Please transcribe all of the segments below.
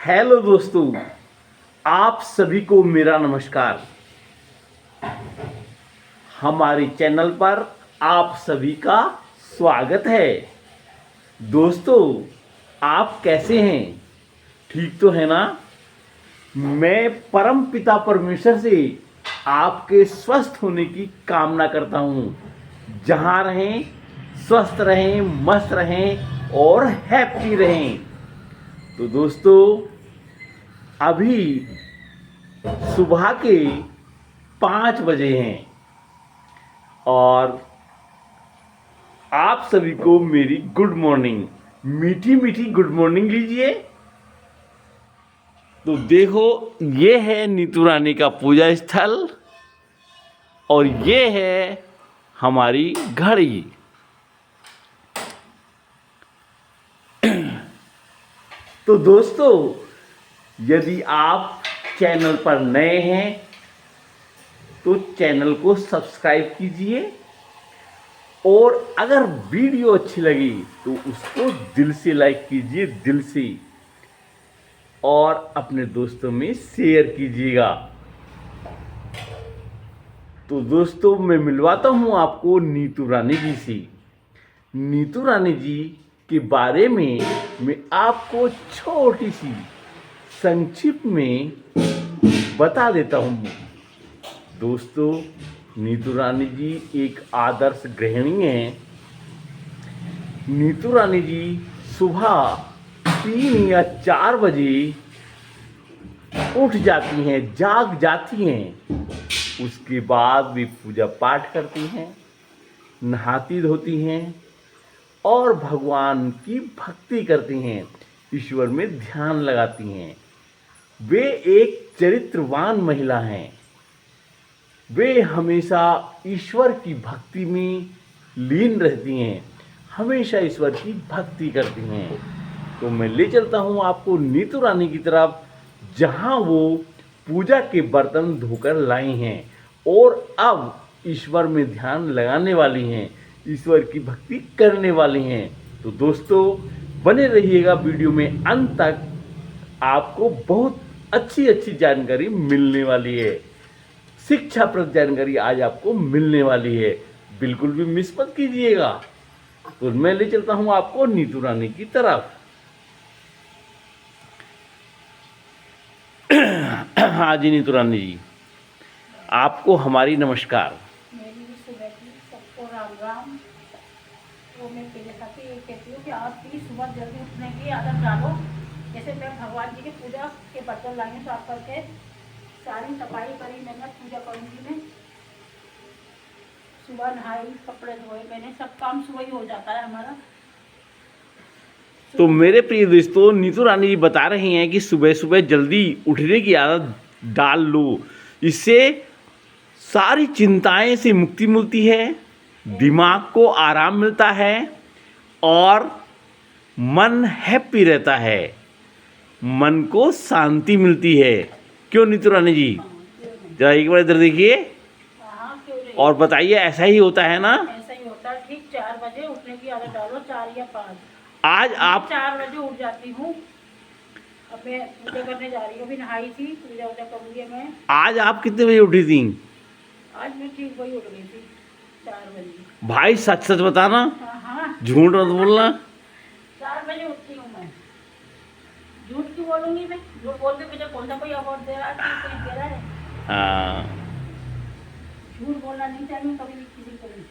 Hello दोस्तों, आप सभी को मेरा नमस्कार। हमारे चैनल पर आप सभी का स्वागत है। दोस्तों, आप कैसे हैं? ठीक तो है ना? मैं परम पिता परमेश्वर से आपके स्वस्थ होने की कामना करता हूँ। जहाँ रहें, स्वस्थ रहें, मस्त रहें और हैप्पी रहें। तो दोस्तों, अभी सुबह के 5 बजे हैं और आप सभी को मेरी गुड मॉर्निंग, मीठी मीठी गुड मॉर्निंग लीजिए। तो देखो, ये है नीतू रानी का पूजा स्थल और ये है हमारी घड़ी। तो दोस्तों, यदि आप चैनल पर नए हैं तो चैनल को सब्सक्राइब कीजिए और अगर वीडियो अच्छी लगी तो उसको दिल से लाइक कीजिए, दिल से, और अपने दोस्तों में शेयर कीजिएगा। तो दोस्तों, मैं मिलवाता हूं आपको नीतू रानी जी से। नीतू रानी जी के बारे में मैं आपको छोटी सी संक्षिप्त में बता देता हूं। दोस्तों, नीतू रानी जी एक आदर्श गृहिणी हैं। नीतू रानी जी सुबह 3 या 4 बजे उठ जाती हैं, जाग जाती हैं। उसके बाद वे पूजा पाठ करती हैं, नहाती धोती हैं और भगवान की भक्ति करती हैं, ईश्वर में ध्यान लगाती हैं। वे एक चरित्रवान महिला हैं। वे हमेशा ईश्वर की भक्ति में लीन रहती हैं, हमेशा ईश्वर की भक्ति करती हैं। तो मैं ले चलता हूँ आपको नीतू रानी की तरफ, जहाँ वो पूजा के बर्तन धोकर लाई हैं और अब ईश्वर में ध्यान लगाने वाली हैं, ईश्वर की भक्ति करने वाली हैं। तो दोस्तों, बने रहिएगा वीडियो में अंत तक, आपको बहुत अच्छी अच्छी जानकारी मिलने वाली है। शिक्षाप्रद जानकारी आज आपको मिलने वाली है, बिल्कुल भी मिस मत कीजिएगा। तो मैं ले चलता हूं आपको नीतू रानी की तरफ। हाँ जी नीतू रानी जी, आपको हमारी नमस्कार। मेरी भी सुबह की सबको राम राम। तो मैं पहले खाती ये कहती हूँ कि आप भी सुबह जल्दी उठने की आदत डालो। जैसे मैं भगवान जी की पूजा के बर्तन लाई हूँ, साफ करके सारी सफाई करी, मैंने पूजा करूँगी। मैं सुबह नहाई, कपड़े धोए, मैंने सब काम सुबह ही हो जाता है हमारा। तो मेरे प्रिय दोस्तों, नीतू रानी जी बता रही हैं कि सुबह सुबह जल्दी उठने की आदत डाल लो, इससे सारी चिंताएं से मुक्ति मिलती है, दिमाग को आराम मिलता है और मन हैप्पी रहता है, मन को शांति मिलती है। क्यों नीतू रानी जी? क्यों नहीं? जरा एक बार इधर देखिए हाँ, क्यों नहीं? और बताइए, ऐसा ही होता है ना? ऐसा ही होता है। ठीक 4 बजे उठने की आदत डालो, 4 या 5। आज आप 4 बजे उठ जाती हूँ। अब मैं पूजा करने जा रही हूँ, अभी नहाई थी, पूजा वूजा करूँगी मैं। आज आप कितने बजे उठी थी? आज मैं ठीक वही उठ गई थी, 4 बजे। भाई सच सच बताना, हाँ हाँ, झूठ मत बोलना। 4 बजे उठती हूँ मैं। झूठ क्यों बोलूँगी मैं? झूठ बोल के मुझे कौन सा कोई अवार्ड दे रहा है कि कोई दे रहा है? हाँ, झूठ बोलना नहीं चाहिए कभी भी किसी को भी।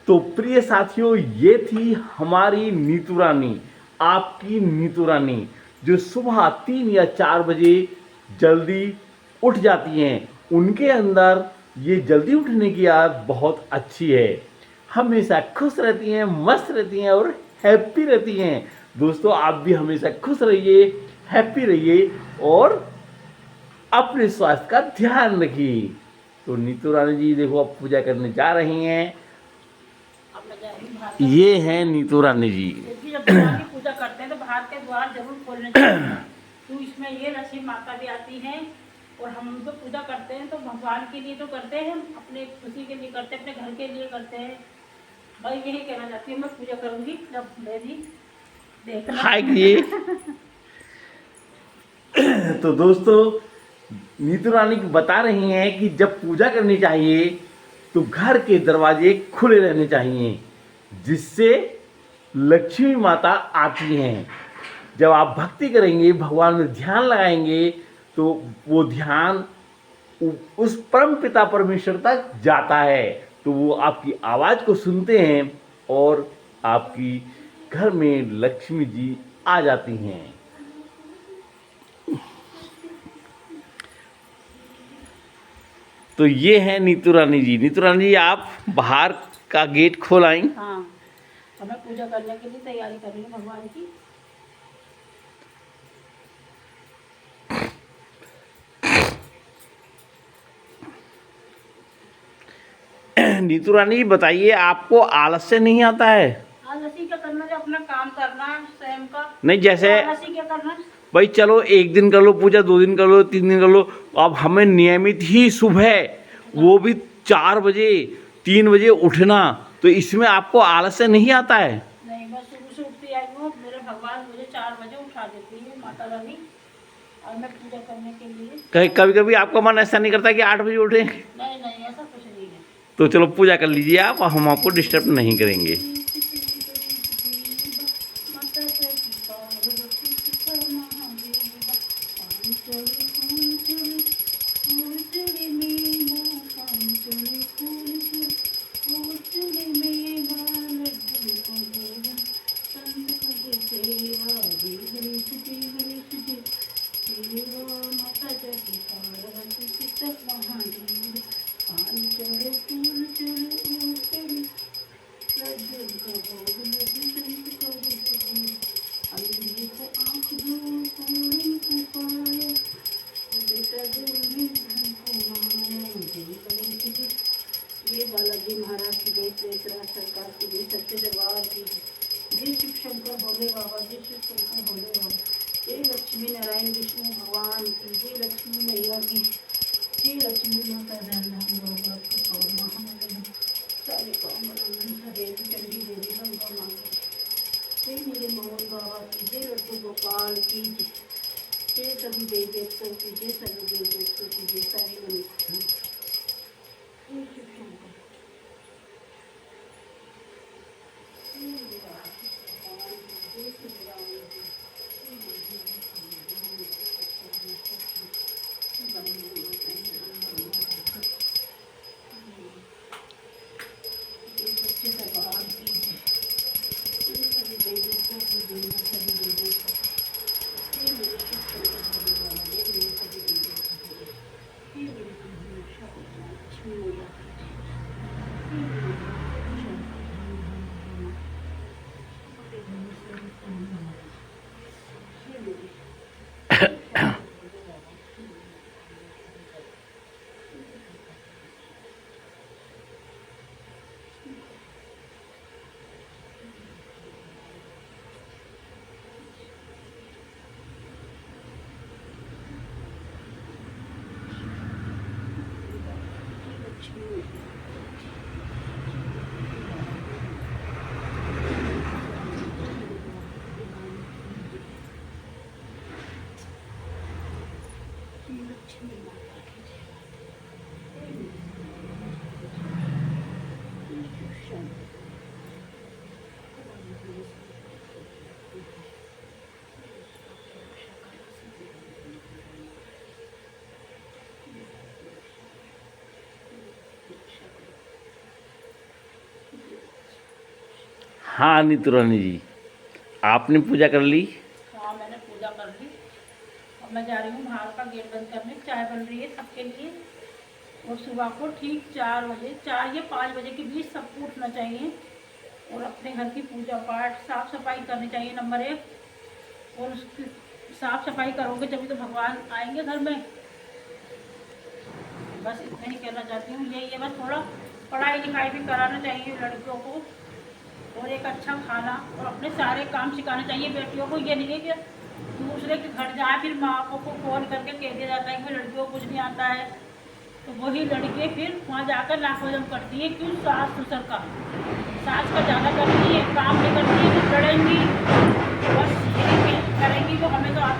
तो प्रिय साथियों, ये थी हमारी नीतू रानी, आपकी नीतू रानी, जो सुबह 3 या 4 बजे जल्दी उठ जाती हैं। उनके अंदर ये जल्दी उठने की आदत बहुत अच्छी है। हमेशा खुश रहती हैं, मस्त रहती हैं और हैप्पी रहती हैं। दोस्तों, आप भी हमेशा खुश रहिए, हैप्पी रहिए और अपने स्वास्थ्य का ध्यान रखिए। तो नीतू रानी जी देखो, अब पूजा करने जा रही हैं। अब मैं जा रही हूँ बाहर का। ये है नीतू रानी जी। क्योंकि जब भगवान की पूजा करते हैं तो बाहर के द्वार जरूर खोलने चाहिए। तो इसमें ये लक्ष्मी माता भी आती हैं और हम तो पूजा करते हैं तो भगवान के लिए तो करते हैं, अपने खुशी के लिए करते हैं, अपने घर के लिए करते हैं। मैं यही कहना चाहती हूँ, मैं पूजा करूँगी जब मैं भी देखना। हाय कीजिए। तो दोस्तों, नीतू रानी बता रही हैं कि जब पूजा करनी चाहिए तो घर के दरवाजे खुले रहने चाहिए, जिससे लक्ष्मी माता आती हैं। जब आप भक्ति करेंगे, भगवान में ध्यान लगाएंगे, तो वो ध्यान उस परम पिता परमेश्वर तक जाता है, तो वो आपकी आवाज़ को सुनते हैं और आपकी घर में लक्ष्मी जी आ जाती हैं। तो ये है नीतू रानी जी। नीतू रानी जी, आप बाहर का गेट खोल आई। हाँ, तो मैं पूजा करने के लिए तैयारी कर रही हूँ भगवान की। नीतू रानी जी, बताइए, आपको आलस्य नहीं आता है? आलसी क्या करना, जो अपना काम करना है स्वयं का। नहीं, जैसे आलसी क्या करना। भाई चलो, एक दिन कर लो पूजा, 2 दिन कर लो, 3 दिन कर लो, अब हमें नियमित ही सुबह, वो भी 4 बजे 3 बजे उठना, तो इसमें आपको आलस्य नहीं आता है? नहीं, मैं सुबह से उठती आई हूँ, मेरे भगवान मुझे 4 बजे उठा देती है माता रानी, और मैं पूजा करने के लिए। कभी कभी आपका मन ऐसा नहीं करता कि 8 बजे उठे? नहीं नहीं, ऐसा कुछ नहीं है। तो चलो पूजा कर लीजिए आप, हम आपको डिस्टर्ब नहीं करेंगे। ये बालाजी महाराज की जय, राज सरकार की जय, सच्चे दरबार की जय, शिव शंकर भोले बाबा, जय शिव शंकर भोले बाबा, जय लक्ष्मी नारायण विष्णु भगवान की जय, लक्ष्मी मैया की जय, लक्ष्मी माता देवी चंडी देवी गंगा माँ की जय, मेरे मोहन बाबा की जय, लड्डू गोपाल की जय, सभी देवी देवताओं की जय, सभी देवी देवताओं की जय, सारी गणेश जय शिव शंकर। हाँ नीतू रानी जी, आपने पूजा कर ली? हाँ, मैंने पूजा कर ली। अब मैं जा रही हूँ बाहर का गेट बंद करने। चाय बन रही है सबके लिए, और सुबह को ठीक 4 बजे, 4 या 5 बजे के बीच सबको उठना चाहिए और अपने घर की पूजा पाठ साफ सफाई करनी चाहिए, नंबर 1। और उसकी साफ सफाई करोगे जब तो भगवान आएंगे घर में। बस इतना ही कहना चाहती हूँ। ये बस थोड़ा पढ़ाई लिखाई भी कराना चाहिए लड़कियों को, और एक अच्छा खाना, और अपने सारे काम सिखाना चाहिए बेटियों को। ये नहीं है कि दूसरे के घर जाए फिर माँ को फोन करके कह दिया जाता है कि लड़कियों को कुछ नहीं आता है, तो वही लड़के फिर वहाँ जाकर नाकोजम करती है। क्यों? सास ससुर का, सास का ज़्यादा करती है, काम नहीं करती है, तो लड़ेंगी।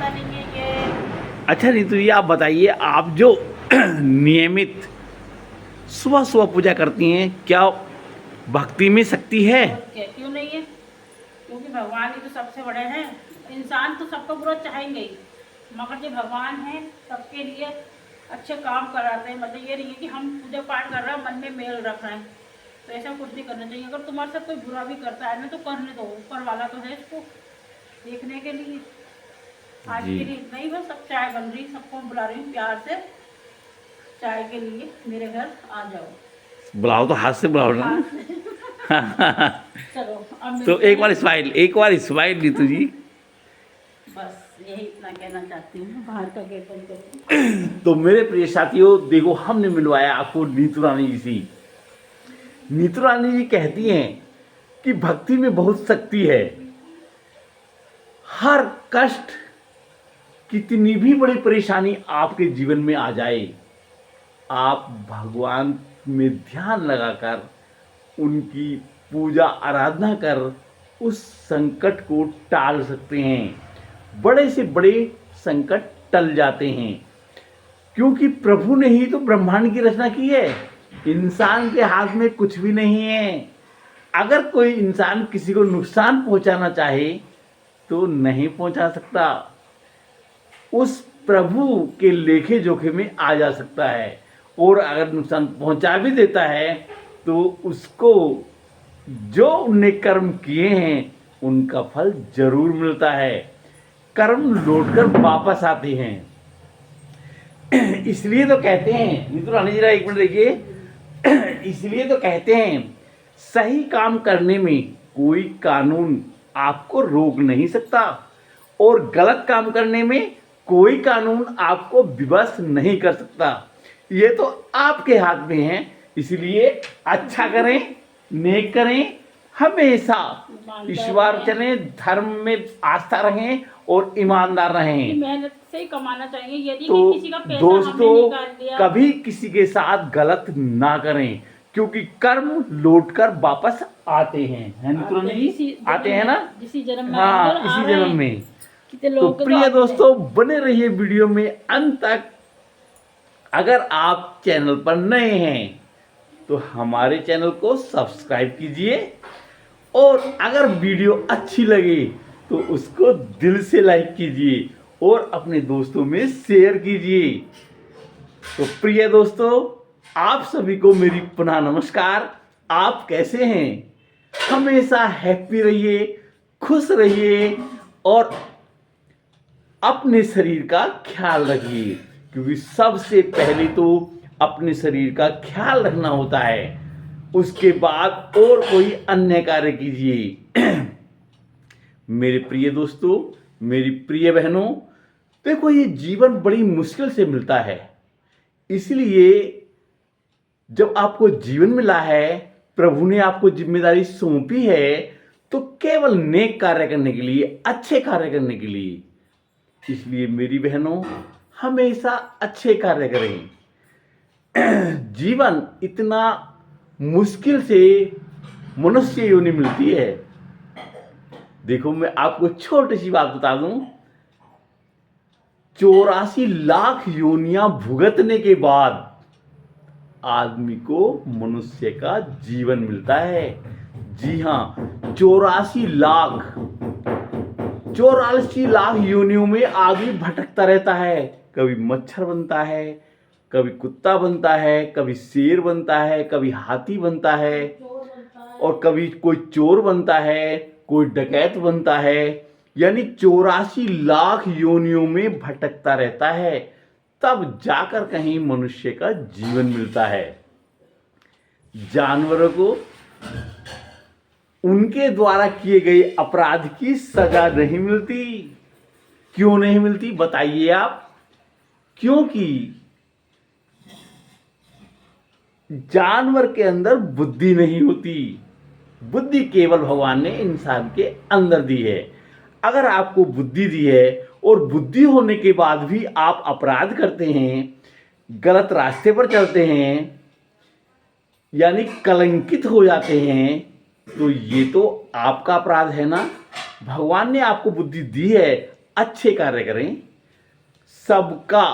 पता नहीं है ये। अच्छा नीतू जी, आप बताइए, आप जो नियमित सुबह सुबह पूजा करती हैं, क्या भक्ति में शक्ति है? और क्या, क्यों नहीं है? क्योंकि भगवान ही तो सबसे बड़े हैं। इंसान तो सबका बुरा चाहेंगे ही, मगर जो भगवान है सबके लिए अच्छे काम कराते हैं। मतलब ये नहीं है कि हम पूजा पाठ कर रहे हैं मन में मेल रख रहे हैं, तो ऐसा कुछ नहीं करना चाहिए। अगर तुम्हारे साथ कोई बुरा भी करता है ना तो करने दो, ऊपर वाला तो है इसको देखने के लिए। आज जी। के लिए इतना ही, बस अब चाय बन रही, सबको बुला रही हूँ प्यार से चाय के लिए, मेरे घर आ जाओ। बुलाओ तो हाथ से बुलाओ ना। चलो अब तो मिलते एक बार हैं। स्माइल, एक बार स्माइल नीतू जी। बस यही इतना कहना चाहती हूँ, बाहर का गेट बंद करो। तो मेरे प्रिय साथियों, देखो हमने मिलवाया आपको नीतू रानी जी से। नीतू रानी जी कहती हैं कि भक्ति में बहुत शक्ति है। हर कष्ट, कितनी भी बड़ी परेशानी आपके जीवन में आ जाए, आप भगवान में ध्यान लगाकर उनकी पूजा आराधना कर उस संकट को टाल सकते हैं। बड़े से बड़े संकट टल जाते हैं, क्योंकि प्रभु ने ही तो ब्रह्मांड की रचना की है। इंसान के हाथ में कुछ भी नहीं है। अगर कोई इंसान किसी को नुकसान पहुंचाना चाहे तो नहीं पहुंचा सकता, उस प्रभु के लेखे जोखे में आ जा सकता है। और अगर नुकसान पहुंचा भी देता है तो उसको जो उनने कर्म किए हैं उनका फल जरूर मिलता है। कर्म लौटकर वापस आते हैं। इसलिए तो कहते हैं, नीतू रानी जी एक मिनट देखिए, इसलिए तो कहते हैं सही काम करने में कोई कानून आपको रोक नहीं सकता, और गलत काम करने में कोई कानून आपको विवश नहीं कर सकता। ये तो आपके हाथ में है। इसलिए अच्छा करें, नेक करें, हमेशा ईश्वर चलें, धर्म में आस्था रहें और ईमानदार रहें। मेहनत से ही कमाना चाहिए, यदि तो किसी का पैसा हमने दोस्तों, निकाल लिया। कभी किसी के साथ गलत ना करें, क्योंकि कर्म लौटकर वापस आते हैं। है नीतू रानी जी? आते हैं ना? इसी जन्म में हाँ, आ इसी रहे जन्म हैं। में। कितने तो लोग प्रिय दोस्तों, बने रहिए वीडियो में अंत तक। अगर आप चैनल पर नए हैं तो हमारे चैनल को सब्सक्राइब कीजिए, और अगर वीडियो अच्छी लगे तो उसको दिल से लाइक कीजिए और अपने दोस्तों में शेयर कीजिए। तो प्रिय दोस्तों, आप सभी को मेरी पुनः नमस्कार। आप कैसे हैं? हमेशा हैप्पी रहिए, खुश रहिए और अपने शरीर का ख्याल रखिए, क्योंकि सबसे पहले तो अपने शरीर का ख्याल रखना होता है, उसके बाद और कोई अन्य कार्य कीजिए। मेरे प्रिय दोस्तों, मेरी प्रिय बहनों, देखो ये जीवन बड़ी मुश्किल से मिलता है। इसलिए जब आपको जीवन मिला है, प्रभु ने आपको जिम्मेदारी सौंपी है, तो केवल नेक कार्य करने के लिए, अच्छे कार्य करने के लिए। इसलिए मेरी बहनों, हमेशा अच्छे कार्य करें। जीवन इतना मुश्किल से मनुष्य योनि मिलती है। देखो मैं आपको छोटी सी बात बता दूं, 84 लाख योनियां भुगतने के बाद आदमी को मनुष्य का जीवन मिलता है। जी हाँ, 84 लाख योनियों में आदमी भटकता रहता है। कभी मच्छर बनता है, कभी कुत्ता बनता है, कभी शेर बनता है, कभी हाथी बनता है, और कभी कोई चोर बनता है, कोई डकैत बनता है। यानी 84 लाख योनियों में भटकता रहता है, तब जाकर कहीं मनुष्य का जीवन मिलता है। जानवरों को उनके द्वारा किए गए अपराध की सजा नहीं मिलती। क्यों नहीं मिलती बताइए आप? क्योंकि जानवर के अंदर बुद्धि नहीं होती। बुद्धि केवल भगवान ने इंसान के अंदर दी है। अगर आपको बुद्धि दी है और बुद्धि होने के बाद भी आप अपराध करते हैं, गलत रास्ते पर चलते हैं, यानी कलंकित हो जाते हैं, तो ये तो आपका अपराध है ना। भगवान ने आपको बुद्धि दी है, अच्छे कार्य करें, सबका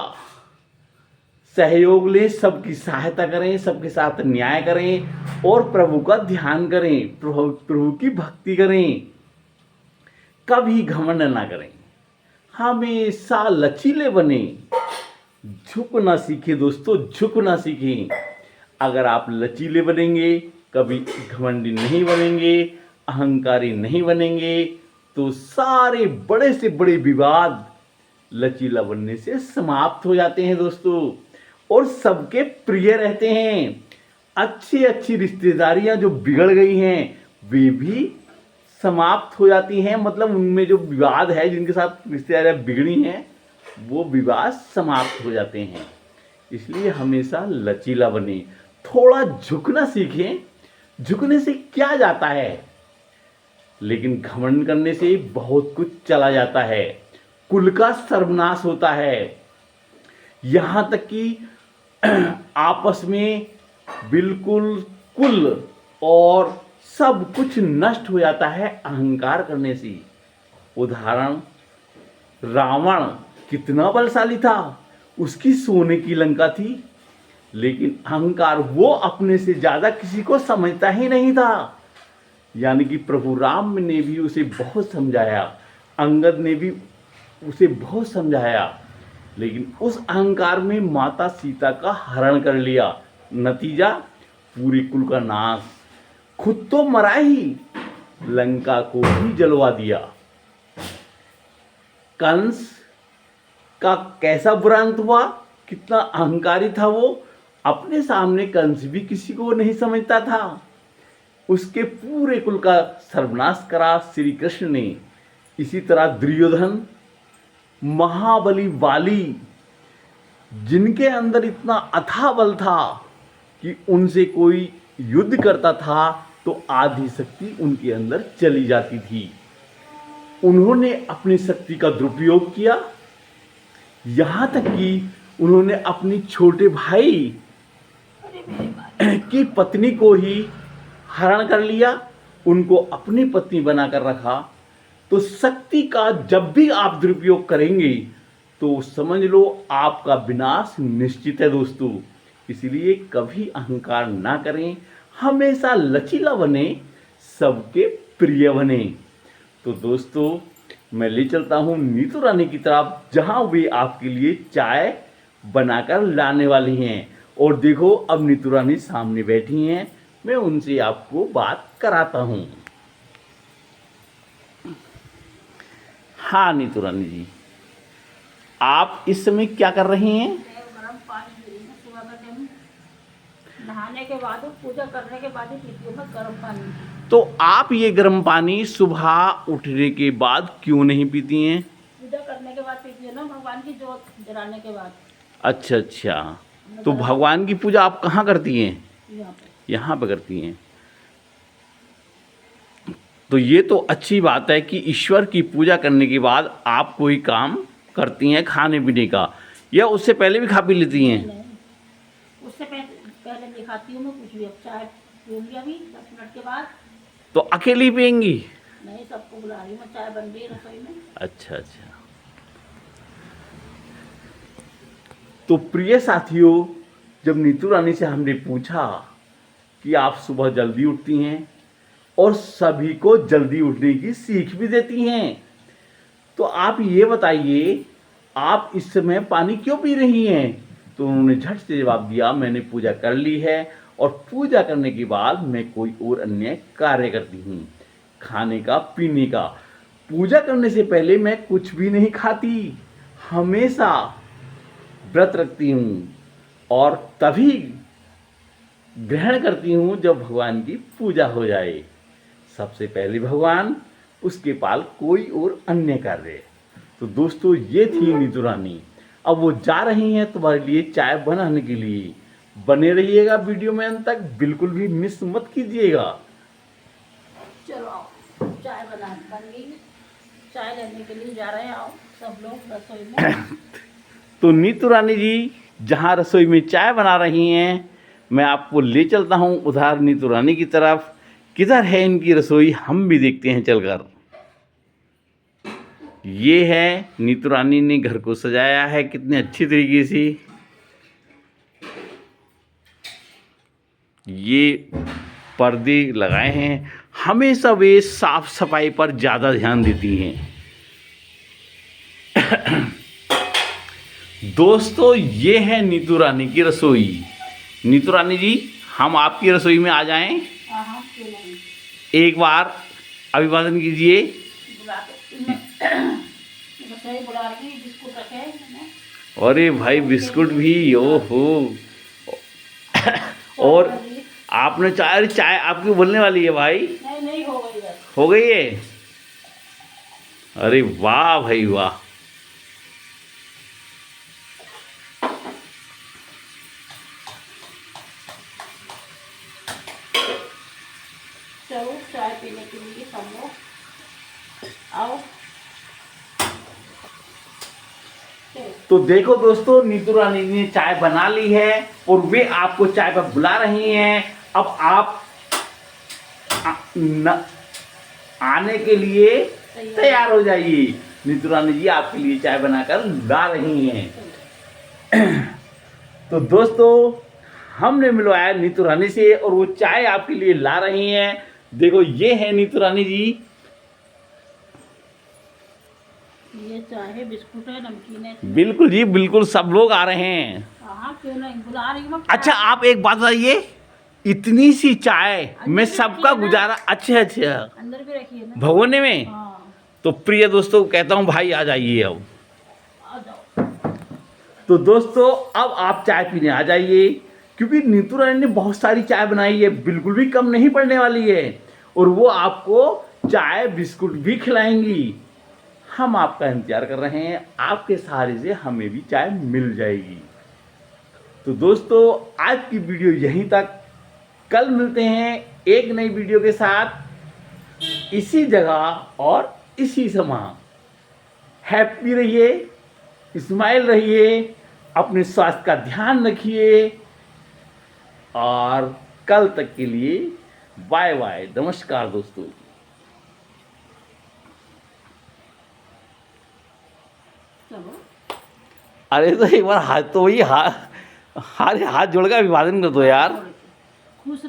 सहयोग लें, सबकी सहायता करें, सबके साथ न्याय करें और प्रभु का ध्यान करें, प्रभु की भक्ति करें। कभी घमंड ना करें, हमेशा लचीले बने, झुकना सीखें दोस्तों, झुकना सीखें। अगर आप लचीले बनेंगे, कभी घमंडी नहीं बनेंगे, अहंकारी नहीं बनेंगे, तो सारे बड़े से बड़े विवाद लचीला बनने से समाप्त हो जाते हैं दोस्तों, और सबके प्रिय रहते हैं। अच्छी अच्छी रिश्तेदारियां जो बिगड़ गई हैं वे भी समाप्त हो जाती हैं, मतलब उनमें जो विवाद है, जिनके साथ रिश्तेदारियां बिगड़ी हैं, वो विवाद समाप्त हो जाते हैं। इसलिए हमेशा लचीला बने, थोड़ा झुकना सीखें। झुकने से क्या जाता है, लेकिन घमंड करने से बहुत कुछ चला जाता है, कुल का सर्वनाश होता है। यहां तक कि आपस में बिल्कुल कुल और सब कुछ नष्ट हो जाता है अहंकार करने से। उदाहरण, रावण कितना बलशाली था, उसकी सोने की लंका थी, लेकिन अहंकार, वो अपने से ज्यादा किसी को समझता ही नहीं था। यानी कि प्रभु राम ने भी उसे बहुत समझाया, अंगद ने भी उसे बहुत समझाया, लेकिन उस अहंकार में माता सीता का हरण कर लिया। नतीजा, पूरी कुल का नाश। खुद तो मरा ही, लंका को भी जलवा दिया। कंस का कैसा बुरा अंत हुआ, कितना अहंकारी था वो, अपने सामने कंस भी किसी को नहीं समझता था, उसके पूरे कुल का सर्वनाश करा श्री कृष्ण ने। इसी तरह दुर्योधन, महाबली वाली, जिनके अंदर इतना अथाह बल था कि उनसे कोई युद्ध करता था तो आधी शक्ति उनके अंदर चली जाती थी। उन्होंने अपनी शक्ति का दुरुपयोग किया, यहां तक कि उन्होंने अपनी छोटे भाई की पत्नी को ही हरण कर लिया, उनको अपनी पत्नी बनाकर रखा। तो शक्ति का जब भी आप दुरुपयोग करेंगे तो समझ लो आपका विनाश निश्चित है दोस्तों। इसलिए कभी अहंकार ना करें, हमेशा लचीला बने, सबके प्रिय बने। तो दोस्तों, मैं ले चलता हूँ नीतू रानी की तरफ, जहाँ वे आपके लिए चाय बनाकर लाने वाली हैं। और देखो, अब नीतू रानी सामने बैठी हैं, मैं उनसे आपको बात कराता हूँ। हाँ नीतू रानी जी, आप इस समय क्या कर रही हैं? गर्म पानी पी रही हूँ सुबह का टाइम, नहाने के बाद और पूजा करने के बाद ही पीती हूँ मैं गर्म पानी। तो आप ये गर्म पानी सुबह उठने के बाद क्यों नहीं पीती हैं? पूजा करने के बाद पीती हूँ ना, भगवान की जोत जलाने के बाद। अच्छा अच्छा, तो भगवान की पूजा आप कहाँ करती हैं? यहाँ पे। यहाँ पे करती हैं। तो ये तो अच्छी बात है कि ईश्वर की पूजा करने के बाद आप कोई काम करती हैं खाने पीने का, या उससे पहले भी खा पी लेती हैं? नहीं, उससे पहले नहीं खाती हूँ मैं कुछ भी। अब चाय पीऊँगी अभी 10 मिनट के बाद। तो अकेली पियेंगी? नहीं, सबको बुला रही हूँ मैं, चाय बन रही है रसोई में। अच्छा अच्छा। तो प्रिय साथियों, जब नीतू रानी से हमने पूछा कि आप सुबह जल्दी उठती हैं और सभी को जल्दी उठने की सीख भी देती हैं, तो आप ये बताइए, आप इस समय पानी क्यों पी रही हैं? तो उन्होंने झट से जवाब दिया, मैंने पूजा कर ली है और पूजा करने के बाद मैं कोई और अन्य कार्य करती हूँ, खाने का, पीने का। पूजा करने से पहले मैं कुछ भी नहीं खाती, हमेशा व्रत रखती हूँ और तभी ग्रहण करती हूँ जब भगवान की पूजा हो जाए। सबसे पहले भगवान, उसके बाद कोई और अन्य कार्य। तो दोस्तों, ये थी नीतू रानी। अब वो जा रही हैं तुम्हारे लिए चाय बनाने के लिए। बने रहिएगा वीडियो में अंत तक, बिल्कुल भी मिस मत कीजिएगा। चलो आओ, चाय बन गई, चाय लेने के लिए जा रहे हैं, आओ सब लोग रसोई में। तो नीतू रानी जी जहाँ रसोई में चाय बना रही हैं, मैं आपको ले चलता हूँ उधर नीतू रानी की तरफ। किधर है इनकी रसोई, हम भी देखते हैं चलकर। ये है नीतू रानी ने घर को सजाया है कितने अच्छी तरीके से। ये पर्दे लगाए हैं, हमेशा वे साफ सफाई पर ज़्यादा ध्यान देती हैं। दोस्तों ये है नीतू रानी की रसोई। नीतू रानी जी, हम आपकी रसोई में आ जाएं? हाँ, क्यों नहीं। एक बार अभिवादन कीजिए। बुला रही हूँ, बिस्कुट रखे हैं मैंने। अरे भाई बिस्कुट भी, ओहो। और आपने चाय आपकी बोलने वाली है भाई? नहीं हो गई बस। हो गई है? अरे वाह भाई वाह। चलो चाय पीने के लिए सब लोग आओ। तो देखो दोस्तों, नीतू रानी ने चाय बना ली है और वे आपको चाय पर बुला रही हैं। अब आप आने के लिए तैयार हो जाइए। नीतू रानी जी आपके लिए चाय बनाकर ला रही हैं। तो दोस्तों, हमने मिलवाया नीतू रानी से और वो चाय आपके लिए ला रही हैं। देखो ये है नीतू रानी जी। ये चाय है, बिस्कुट है, नमकीन है। बिल्कुल जी बिल्कुल, सब लोग आ रहे हैं। हाँ, क्यों नहीं, बुला रही हूँ। अच्छा आप एक बात बताइए, इतनी सी चाय में सबका गुजारा? अच्छा अंदर भी रखिए ना, भगोने में। हाँ। तो प्रिय दोस्तों कहता हूँ भाई आ जाइए अब। आ जाओ। तो दोस्तों अब आप चाय पीने आ जाइए, क्योंकि नीतू रानी ने बहुत सारी चाय बनाई है, बिल्कुल भी कम नहीं पड़ने वाली है। और वो आपको चाय बिस्कुट भी खिलाएंगी। हम आपका इंतजार कर रहे हैं, आपके सहारे से हमें भी चाय मिल जाएगी। तो दोस्तों आज की वीडियो यहीं तक। कल मिलते हैं एक नई वीडियो के साथ, इसी जगह और इसी समय। हैप्पी रहिए, स्माइल रहिए, अपने स्वास्थ्य का ध्यान रखिए और कल तक के लिए बाय बाय, नमस्कार दोस्तों। चलो। अरे तो एक बार हाथ तो वही हाथ जोड़ के अभिवादन कर दो यार।